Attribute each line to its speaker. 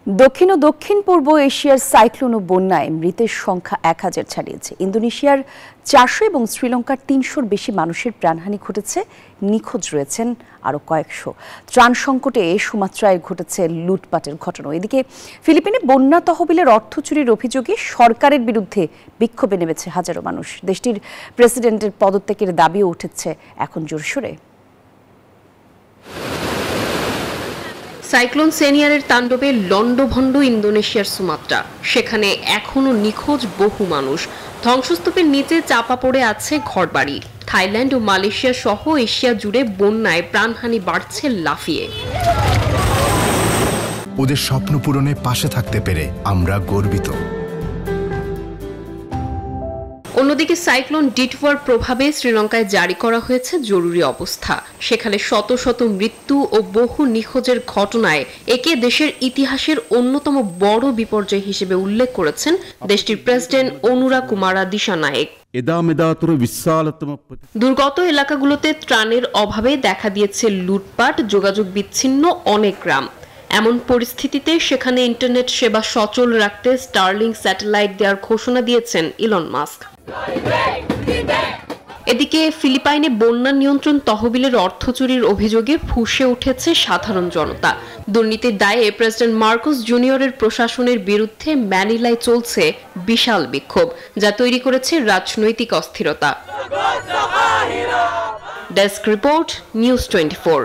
Speaker 1: দক্ষিণ ও দক্ষিণ পূর্ব এশিয়ার সাইক্লোন ও বন্যায় মৃতের সংখ্যা 1000 ছাড়িয়েছে। ইন্দোনেশিয়ার 400 এবং শ্রীলঙ্কার 300-র বেশি মানুষের প্রাণহানি ঘটেছে, নিখোঁজ রয়েছেন আরও কয়েকশো। ত্রাণ সংকটে সুমাত্রায় ঘটেছে লুটপাটের ঘটনা। এদিকে ফিলিপিনে বন্যা তহবিলের অর্থ চুরির অভিযোগে সরকারের বিরুদ্ধে বিক্ষোভে নেমেছে হাজারো মানুষ। দেশটির প্রেসিডেন্টের পদত্যাগের দাবিও উঠেছে এখন জোরসোরে।
Speaker 2: সাইক্লোন সেনিয়ারের তাণ্ডবে লন্ডভন্ড ইন্দোনেশিয়ার সুমাত্রা। সেখানে এখনো নিখোঁজ বহু মানুষ। ধ্বংসস্তূপের নিচে চাপা পড়ে আছে ঘরবাড়ি। থাইল্যান্ড ও মালয়েশিয়া সহ এশিয়া জুড়ে বন্যায় প্রাণহানি বাড়ছে লাফিয়ে।
Speaker 3: ওদের স্বপ্ন পূরণে পাশে থাকতে পেরে আমরা গর্বিত।
Speaker 2: অন্যদিকে সাইক্লোন ডিটওয়ার প্রভাবে শ্রীলঙ্কায় জারি করা হয়েছে জরুরি অবস্থা। সেখানে শত শত মৃত্যু ও বহু নিখোঁজের ঘটনায় একে দেশের ইতিহাসের অন্যতম বড় বিপর্যয় হিসেবে উল্লেখ করেছেন দেশটির প্রেসিডেন্ট অনুরা কুমারা দিশানায়েক। দুর্গত এলাকাগুলোতে ত্রাণের অভাবে দেখা দিয়েছে লুটপাট, যোগাযোগ বিচ্ছিন্ন অনেক গ্রাম। এমন পরিস্থিতিতে সেখানে ইন্টারনেট সেবা সচল রাখতে স্টারলিং স্যাটেলাইট দেওয়ার ঘোষণা দিয়েছেন ইলন মাস্ক। এদিকে ফিলিপাইনে বন্যা নিয়ন্ত্রণ তহবিলের অর্থ চুরির অভিযোগে ফুঁসে উঠেছে সাধারণ জনতা। দুর্নীতির দায়ে প্রেসিডেন্ট মার্কোস জুনিয়রের প্রশাসনের বিরুদ্ধে ম্যানিলায় চলছে বিশাল বিক্ষোভ, যা তৈরি করেছে রাজনৈতিক অস্থিরতা। Desk report, news 24।